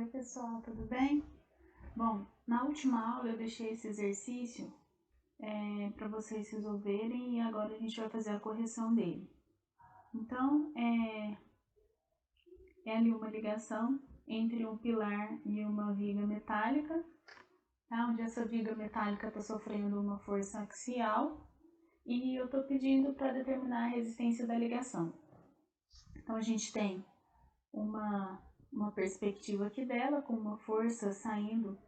Oi pessoal, tudo bem? Bom, na última aula eu deixei esse exercício para vocês resolverem e agora a gente vai fazer a correção dele. Então, é ali uma ligação entre um pilar e uma viga metálica, tá? Onde essa viga metálica está sofrendo uma força axial e eu estou pedindo para determinar a resistência da ligação. Então, a gente tem uma perspectiva aqui dela com uma força saindo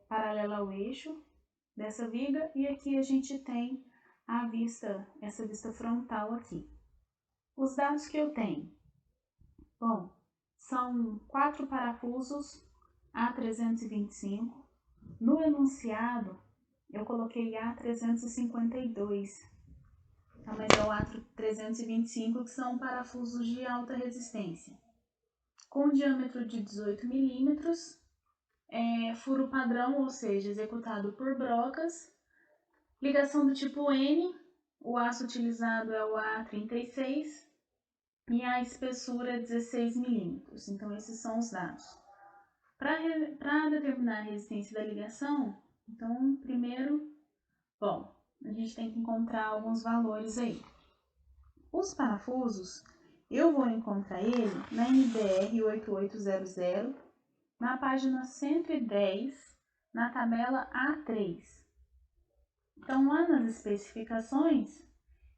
paralela ao eixo dessa viga, e aqui a gente tem a vista, essa vista frontal aqui. Os dados que eu tenho, bom, são 4 parafusos A325, no enunciado eu coloquei A352, tá? Mas é o A325 que são parafusos de alta resistência, com diâmetro de 18 milímetros, furo padrão, ou seja, executado por brocas, ligação do tipo N, o aço utilizado é o A36 e a espessura é 16 milímetros. Então, esses são os dados. Para determinar a resistência da ligação, então, primeiro, bom, a gente tem que encontrar alguns valores aí. Os parafusos, eu vou encontrar ele na NBR 8800, na página 110, na tabela A3. Então, lá nas especificações,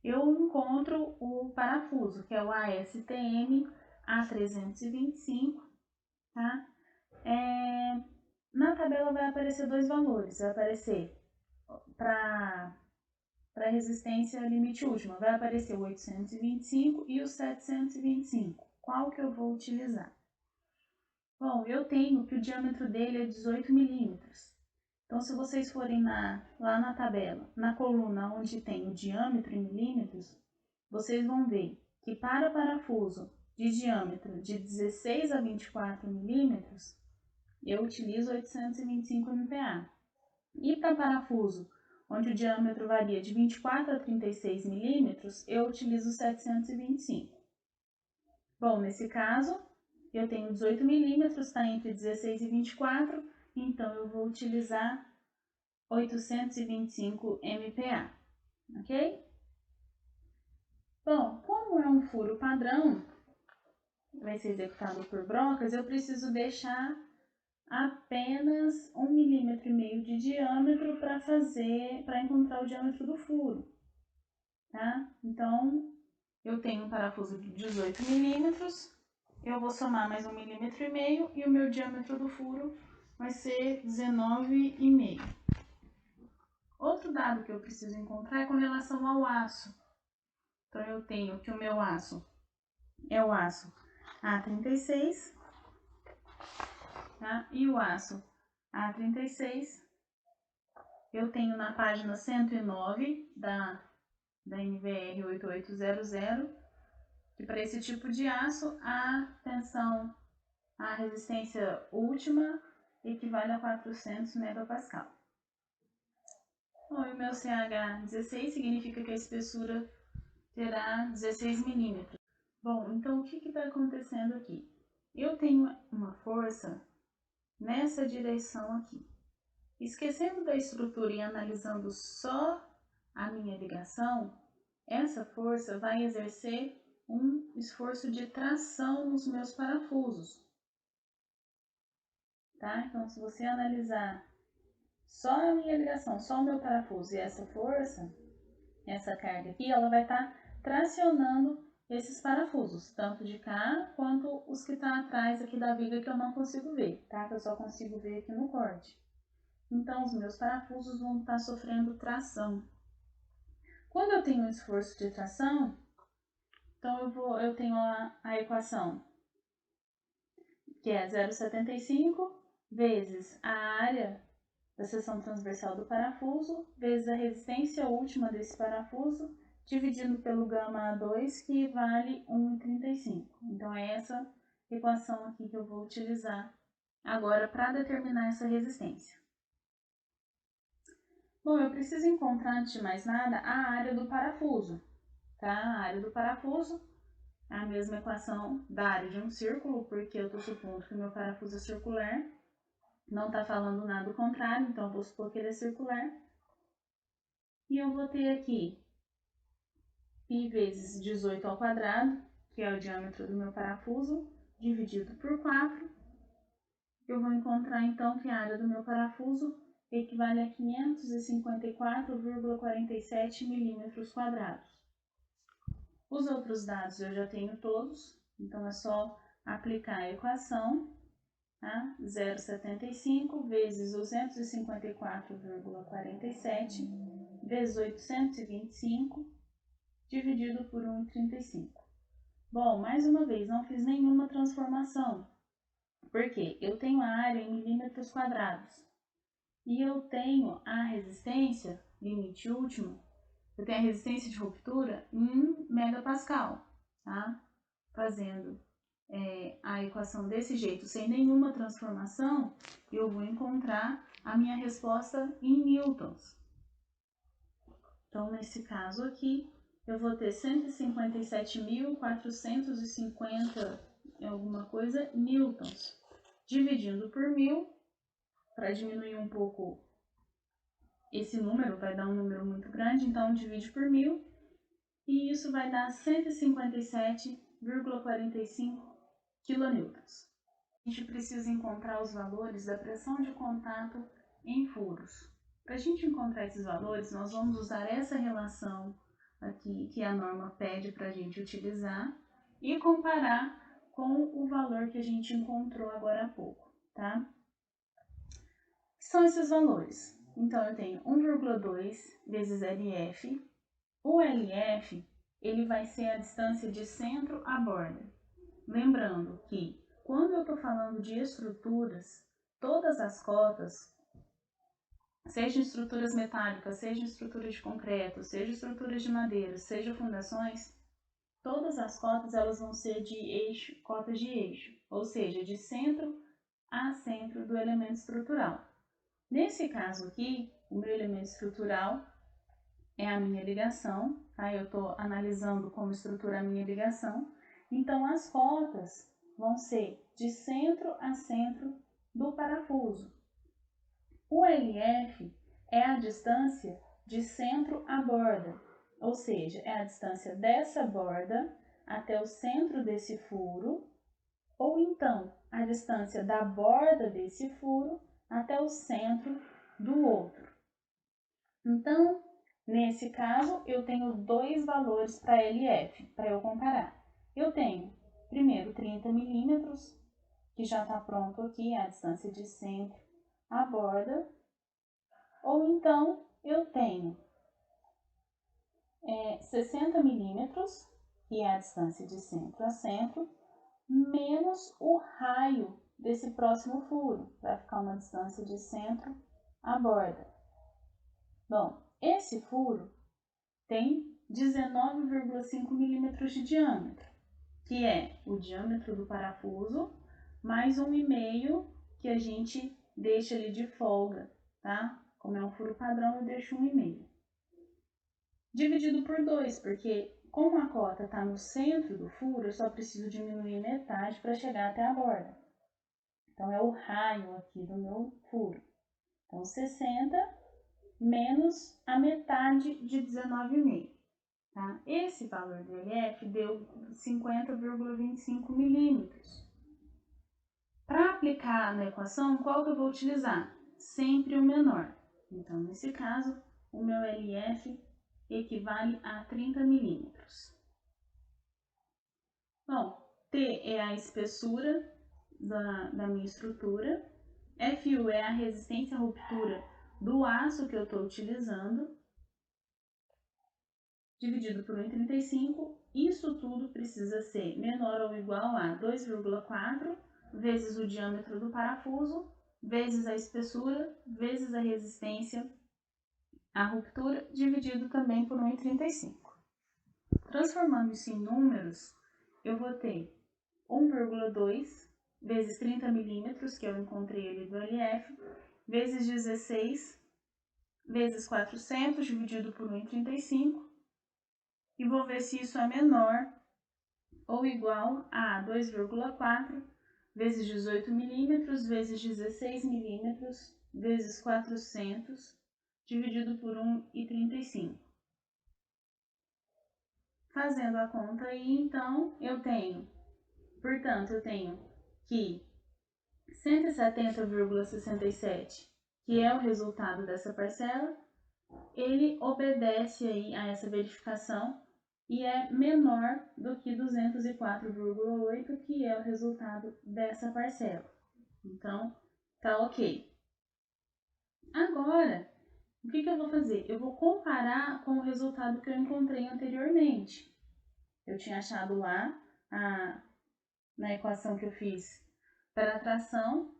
eu encontro o parafuso, que é o ASTM A325, tá? Na tabela vai aparecer dois valores, vai aparecer para resistência limite última, vai aparecer o 825 e o 725. Qual que eu vou utilizar? Bom, eu tenho que o diâmetro dele é 18 milímetros. Então, se vocês forem lá na tabela, na coluna onde tem o diâmetro em milímetros, vocês vão ver que para parafuso de diâmetro de 16 a 24 milímetros, eu utilizo 825 MPa. E para parafuso onde o diâmetro varia de 24 a 36 milímetros, eu utilizo 725. Bom, nesse caso, eu tenho 18 milímetros, está entre 16 e 24, então eu vou utilizar 825 MPa, ok? Bom, como é um furo padrão, vai ser executado por brocas, eu preciso deixar apenas 1,5 mm de diâmetro para encontrar o diâmetro do furo, tá? Então, eu tenho um parafuso de 18 milímetros, eu vou somar mais 1,5 mm e o meu diâmetro do furo vai ser 19,5. Outro dado que eu preciso encontrar é com relação ao aço. Então, eu tenho que o meu aço é o aço A36, tá? E o aço A36 eu tenho na página 109 da NBR 8800, que para esse tipo de aço a resistência última equivale a 400 megapascal. Bom, e o meu CH16 significa que a espessura terá 16 milímetros. Bom, então o que está acontecendo aqui? Eu tenho uma força nessa direção aqui. Esquecendo da estrutura e analisando só a minha ligação, essa força vai exercer um esforço de tração nos meus parafusos, tá? Então, se você analisar só a minha ligação, só o meu parafuso e essa força, essa carga aqui, ela vai estar tracionando esses parafusos, tanto de cá quanto os que estão atrás aqui da viga que eu não consigo ver, tá? Que eu só consigo ver aqui no corte. Então, os meus parafusos vão estar sofrendo tração. Quando eu tenho um esforço de tração, então eu tenho a equação, que é 0,75 vezes a área da seção transversal do parafuso, vezes a resistência última desse parafuso, dividido pelo gama A2, que vale 1,35. Então, é essa equação aqui que eu vou utilizar agora para determinar essa resistência. Bom, eu preciso encontrar, antes de mais nada, a área do parafuso, tá? A área do parafuso a mesma equação da área de um círculo, porque eu estou supondo que o meu parafuso é circular. Não está falando nada do contrário, então eu vou supor que ele é circular. E eu vou ter aqui π vezes 18 ao quadrado, que é o diâmetro do meu parafuso, dividido por 4. Eu vou encontrar então que a área do meu parafuso equivale a 554,47 milímetros quadrados. Os outros dados eu já tenho todos, então é só aplicar a equação, tá? 0,75 vezes 254,47 vezes 825 dividido por 1,35. Bom, mais uma vez, não fiz nenhuma transformação, porque eu tenho a área em milímetros quadrados e eu tenho a resistência, limite último, eu tenho a resistência de ruptura em megapascal, tá? Fazendo a equação desse jeito, sem nenhuma transformação, eu vou encontrar a minha resposta em newtons. Então, nesse caso aqui, eu vou ter 157.450 alguma coisa newtons, dividindo por 1000, para diminuir um pouco esse número, vai dar um número muito grande, então divide por 1000, e isso vai dar 157,45 quilonewtons. A gente precisa encontrar os valores da pressão de contato em furos. Para a gente encontrar esses valores, nós vamos usar essa relação aqui que a norma pede para a gente utilizar e comparar com o valor que a gente encontrou agora há pouco, tá? O que são esses valores? Então, eu tenho 1,2 vezes LF. O LF, ele vai ser a distância de centro a borda. Lembrando que, quando eu estou falando de estruturas, todas as cotas, seja estruturas metálicas, seja estruturas de concreto, seja estruturas de madeira, seja fundações, todas as cotas elas vão ser de eixo, cotas de eixo, ou seja, de centro a centro do elemento estrutural. Nesse caso aqui, o meu elemento estrutural é a minha ligação, tá? Eu estou analisando como estrutura a minha ligação, então as cotas vão ser de centro a centro do parafuso. O LF é a distância de centro a borda, ou seja, é a distância dessa borda até o centro desse furo, ou então a distância da borda desse furo até o centro do outro. Então, nesse caso, eu tenho dois valores para LF, para eu comparar. Eu tenho, primeiro, 30 milímetros, que já está pronto aqui, a distância de centro à borda. Ou então, eu tenho 60 milímetros, que é a distância de centro a centro, menos o raio desse próximo furo, vai ficar uma distância de centro à borda. Bom, esse furo tem 19,5 milímetros de diâmetro, que é o diâmetro do parafuso, mais 1,5 que a gente deixa ali de folga, tá? Como é um furo padrão, eu deixo 1,5. Dividido por 2, porque como a cota está no centro do furo, eu só preciso diminuir metade para chegar até a borda. Então, é o raio aqui do meu furo. Então, 60 menos a metade de 19,5. Tá? Esse valor do LF deu 50,25 milímetros. Para aplicar na equação, qual que eu vou utilizar? Sempre o menor. Então, nesse caso, o meu LF equivale a 30 milímetros. Bom, T é a espessura da minha estrutura, FU é a resistência à ruptura do aço que eu estou utilizando, dividido por 1,35, isso tudo precisa ser menor ou igual a 2,4 vezes o diâmetro do parafuso, vezes a espessura, vezes a resistência à ruptura, dividido também por 1,35. Transformando isso em números, eu vou ter 1,2 vezes 30 milímetros, que eu encontrei ali do LF, vezes 16, vezes 400, dividido por 1,35, e vou ver se isso é menor ou igual a 2,4 vezes 18 milímetros vezes 16 milímetros vezes 400 dividido por 1,35. Fazendo a conta aí, então, eu tenho que 170,67, que é o resultado dessa parcela, ele obedece aí a essa verificação e é menor do que 204,8, que é o resultado dessa parcela. Então, tá ok. Agora, o que eu vou fazer? Eu vou comparar com o resultado que eu encontrei anteriormente. Eu tinha achado lá, na equação que eu fiz para a tração,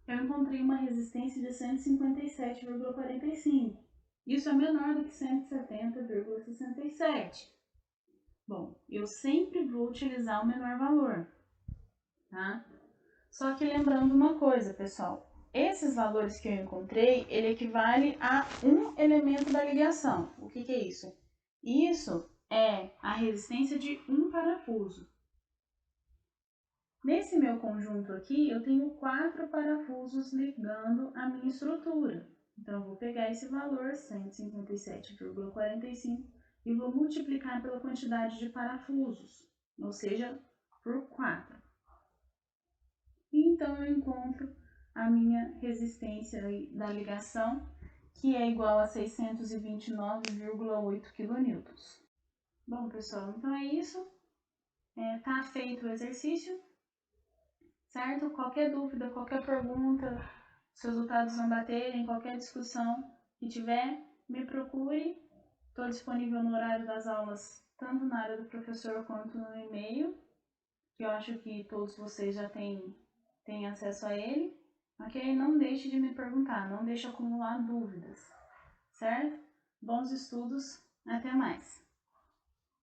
eu encontrei uma resistência de 157,45. Isso é menor do que 170,67. Bom, eu sempre vou utilizar o menor valor, tá? Só que lembrando uma coisa, pessoal, esses valores que eu encontrei, ele equivale a um elemento da ligação. O que é isso? Isso é a resistência de um parafuso. Nesse meu conjunto aqui, eu tenho 4 parafusos ligando a minha estrutura. Então, eu vou pegar esse valor, 157,45, e vou multiplicar pela quantidade de parafusos, ou seja, por 4. Então, eu encontro a minha resistência da ligação, que é igual a 629,8 kN. Bom, pessoal, então é isso. Tá feito o exercício, certo? Qualquer dúvida, qualquer pergunta, os resultados não baterem, qualquer discussão que tiver, me procure. Estou disponível no horário das aulas, tanto na área do professor quanto no e-mail, que eu acho que todos vocês já têm acesso a ele. Ok? Não deixe de me perguntar, não deixe acumular dúvidas, certo? Bons estudos, até mais!